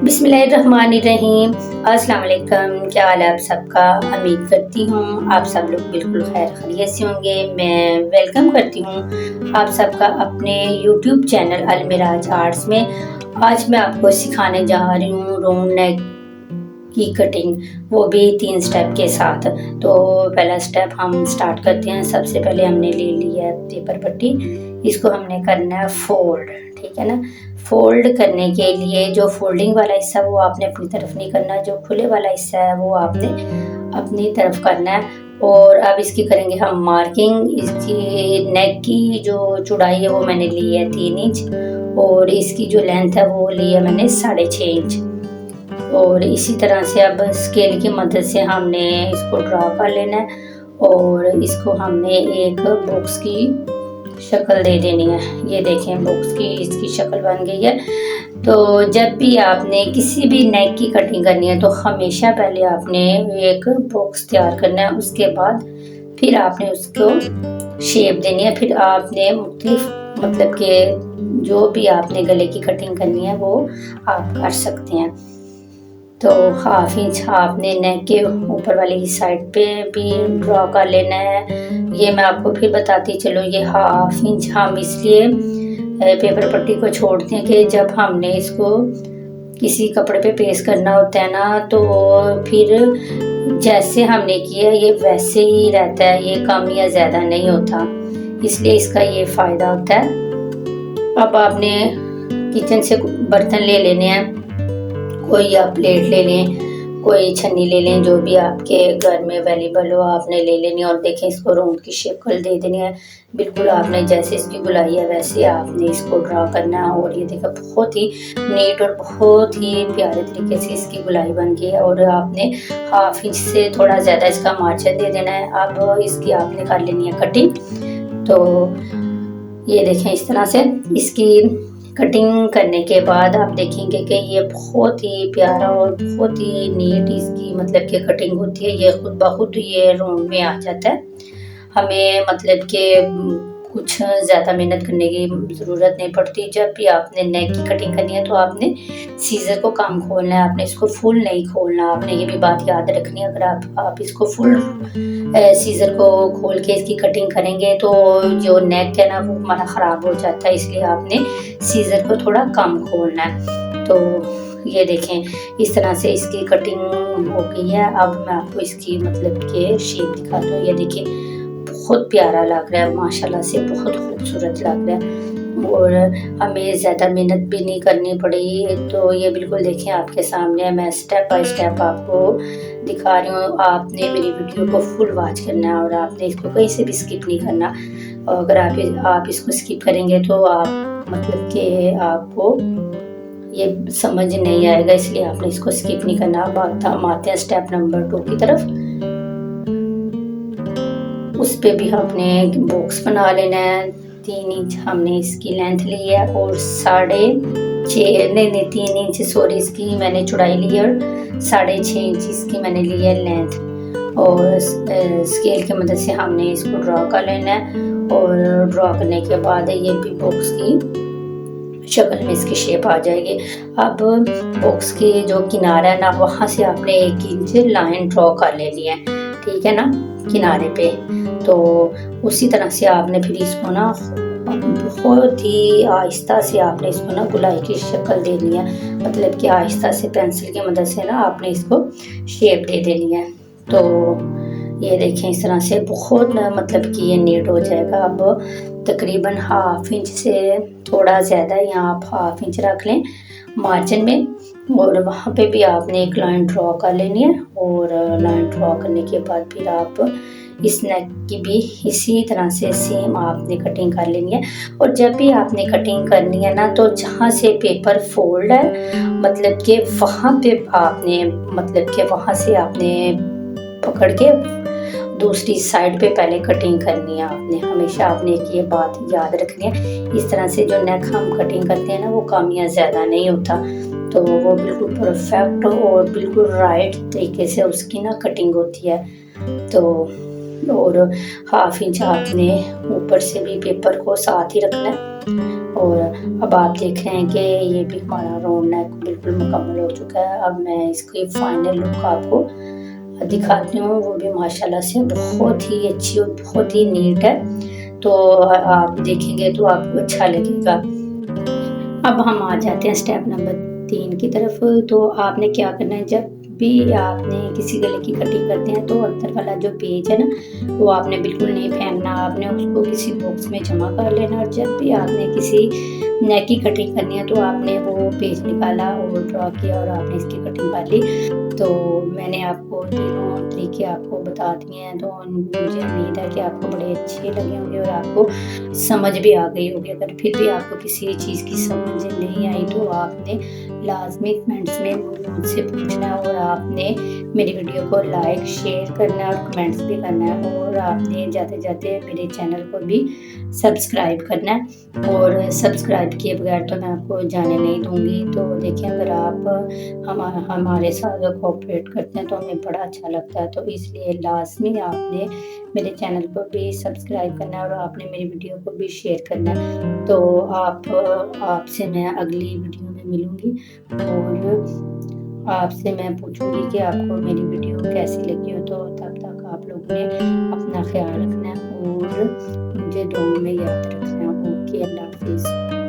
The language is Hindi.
बिस्मिल्लाहिर्रहमानिर्रहीम। अस्सलाम वालेकुम। क्या हाल है आप सबका? उम्मीद करती हूँ आप सब लोग बिल्कुल खैर खैरियत से होंगे। मैं वेलकम करती हूँ आप सबका अपने यूट्यूब चैनल अलमिराज आर्ट्स में। आज मैं आपको सिखाने जा रही हूँ राउंड नेक की कटिंग, वो भी 3 स्टेप के साथ। तो पहला स्टेप हम स्टार्ट करते हैं। सबसे पहले हमने ले लिया है पेपर पट्टी, इसको हमने करना है फोल्ड, ठीक है ना। फोल्ड करने के लिए जो फोल्डिंग वाला हिस्सा वो आपने अपनी तरफ नहीं करना, जो खुले वाला हिस्सा है वो आपने अपनी तरफ करना है। और अब इसकी करेंगे हम मार्किंग। इसकी नेक की जो चौड़ाई है वो मैंने ली है 3 इंच और इसकी जो लेंथ है वो ली है मैंने 6.5 इंच। और इसी तरह से अब स्केल की मदद से हमने इसको ड्रा कर लेना है और इसको हमने एक बॉक्स की शक्ल दे देनी है। ये देखें बॉक्स की इसकी शक्ल बन गई है। तो जब भी आपने किसी भी नेक की कटिंग करनी है तो हमेशा पहले आपने एक बॉक्स तैयार करना है, उसके बाद फिर आपने उसको शेप देनी है। फिर आपने मुख्तलिफ मतलब के जो भी आपने गले की कटिंग करनी है वो आप कर सकते हैं। तो 1/2 इंच आपने नेक के ऊपर वाली साइड पे भी ड्रॉ कर लेना है। ये मैं आपको फिर बताती चलो, ये 1/2 इंच हम इसलिए पेपर पट्टी को छोड़ते हैं कि जब हमने इसको किसी कपड़े पे पेस्ट करना होता है ना, तो फिर जैसे हमने किया ये वैसे ही रहता है, ये कम या ज़्यादा नहीं होता, इसलिए इसका ये फ़ायदा होता है। अब आपने किचन से बर्तन ले लेने हैं, कोई आप प्लेट ले लें, कोई छन्नी ले लें, जो भी आपके घर में अवेलेबल हो आपने ले लेनी। और देखें इसको राउंड की शेप कर दे देनी है। बिल्कुल आपने जैसे इसकी गुलाई है वैसे आपने इसको ड्रा करना है। और ये देखा बहुत ही नीट और बहुत ही प्यारे तरीके से इसकी गुलाई बन गई है। और आपने 1/2 इंच से थोड़ा ज़्यादा इसका मार्जिन दे देना है। अब इसकी आपने कर लेनी है कटिंग। तो ये देखें इस तरह से इसकी कटिंग करने के बाद आप देखेंगे कि ये बहुत ही प्यारा और बहुत ही नीट इसकी मतलब कि कटिंग होती है। ये खुद ब खुद ये राउंड में आ जाता है। हमें मतलब कि कुछ ज़्यादा मेहनत करने की ज़रूरत नहीं पड़ती। जब भी आपने नेक की कटिंग करनी है तो आपने सीज़र को कम खोलना है, आपने इसको फुल नहीं खोलना। आपने ये भी बात याद रखनी है, अगर आप इसको फुल सीज़र को खोल के इसकी कटिंग करेंगे तो जो नेक है ना वो हमारा ख़राब हो जाता है, इसलिए आपने सीज़र को थोड़ा कम खोलना है। तो ये देखें इस तरह से इसकी कटिंग हो गई है। अब मैं आपको इसकी मतलब के शेप दिखाती हूँ। ये देखिए बहुत प्यारा लग रहा है, माशाल्लाह से बहुत खूबसूरत लग रहा है और हमें ज़्यादा मेहनत भी नहीं करनी पड़ी। तो ये बिल्कुल देखें आपके सामने मैं स्टेप बाय स्टेप आपको दिखा रही हूँ। आपने मेरी वीडियो को फुल वॉच करना है और आपने इसको कहीं से भी स्किप नहीं करना। और अगर आप इसको स्किप करेंगे तो आप मतलब कि आपको ये समझ नहीं आएगा, इसलिए आपने इसको स्किप नहीं करना। अब हम आते हैं स्टेप नंबर 2 की तरफ। उस पे भी आपने बॉक्स बना लेना है। 3 इंच हमने इसकी लेंथ ली है और 3 इंच सॉरी इसकी मैंने चौड़ाई ली है और 6.5 इंच इसकी मैंने ली है लेंथ। और स्केल की मदद से हमने इसको ड्रॉ कर लेना है। और ड्रॉ करने के बाद ये भी बॉक्स की शक्ल में इसकी शेप आ जाएगी। अब बॉक्स के जो किनारा है ना वहाँ से आपने 1 इंच लाइन ड्रॉ कर लेनी है, ठीक है ना, किनारे पे। तो उसी तरह से आपने फिर इसको ना बहुत ही आहिस्ता से आपने इसको ना गुलाई की शक्ल देनी है, मतलब कि आहिस्ता से पेंसिल की मदद से ना आपने इसको शेप दे देनी है। तो ये देखें इस तरह से बहुत मतलब कि ये नीट हो जाएगा। अब तकरीबन 1/2 इंच से थोड़ा ज़्यादा यहाँ आप 1/2 इंच रख लें मार्जिन में और वहाँ पे भी आपने एक लाइन ड्रॉ कर लेनी है। और लाइन ड्रॉ करने के बाद फिर आप इस नेक की भी इसी तरह से सेम आपने कटिंग कर लेनी है। और जब भी आपने कटिंग करनी है ना तो जहाँ से पेपर फोल्ड है मतलब कि वहाँ पे आपने मतलब कि वहाँ से आपने पकड़ के दूसरी साइड पे पहले कटिंग करनी है। आपने हमेशा आपने ये बात याद रखनी है। इस तरह से जो नेक हम कटिंग करते हैं ना वो कम या ज़्यादा नहीं होता, तो वो बिल्कुल परफेक्ट और बिल्कुल राइट तरीके से उसकी ना कटिंग होती है। तो और हाफ इंच आपने ऊपर से भी पेपर को साथ ही रखना है। और अब आप देख रहे हैं कि ये भी हमारा राउंड नेक बिल्कुल मुकम्मल हो चुका है। अब मैं इसकी फाइनल लुक आपको दिखाती हूँ, वो भी माशाल्लाह से बहुत ही अच्छी और बहुत ही नीट है। तो आप देखेंगे तो आपको अच्छा लगेगा। अब हम आ जाते हैं स्टेप नंबर 3 की तरफ। तो आपने क्या करना है, जब भी आपने किसी गले की कटिंग करते हैं तो अंदर वाला जो पेज है ना, वो आपने बिल्कुल नहीं फेंकना, आपने उसको किसी बॉक्स में जमा कर लेना। और जब भी आपने किसी नेक की कटिंग करनी है तो आपने वो पेज निकाला और ड्रॉ किया और आपने इसकी कटिंग कर ली। तो मैंने आपको तीनों तरीके आपको बता दिए हैं, तो मुझे उम्मीद है कि आपको बड़े अच्छे लगे होंगे और आपको समझ भी आ गई होगी। अगर फिर भी आपको किसी चीज़ की समझ नहीं आई तो आपने लाजमी कमेंट्स में मुझसे पूछना है, और आपने मेरी वीडियो को लाइक शेयर करना है और कमेंट्स भी करना है, और आपने जाते जाते मेरे चैनल को भी सब्सक्राइब करना है। और सब्सक्राइब किए बगैर तो मैं आपको जाने नहीं दूँगी। तो देखिए, अगर आप हमारे साथ कोऑपरेट करते हैं तो हमें बड़ा अच्छा लगता है। तो इसलिए लाज़मी आपने मेरे चैनल को भी सब्सक्राइब करना है और आपने मेरी वीडियो को भी शेयर करना है। तो आपसे मैं अगली वीडियो में मिलूँगी और आपसे मैं पूछूँगी कि आपको मेरी वीडियो कैसी लगी हो। तो तब तक आप लोगों ने अपना ख़्याल रखना है और मुझे दुआओं में याद रखना है। ओके, अल्लाह हाफ़िज़।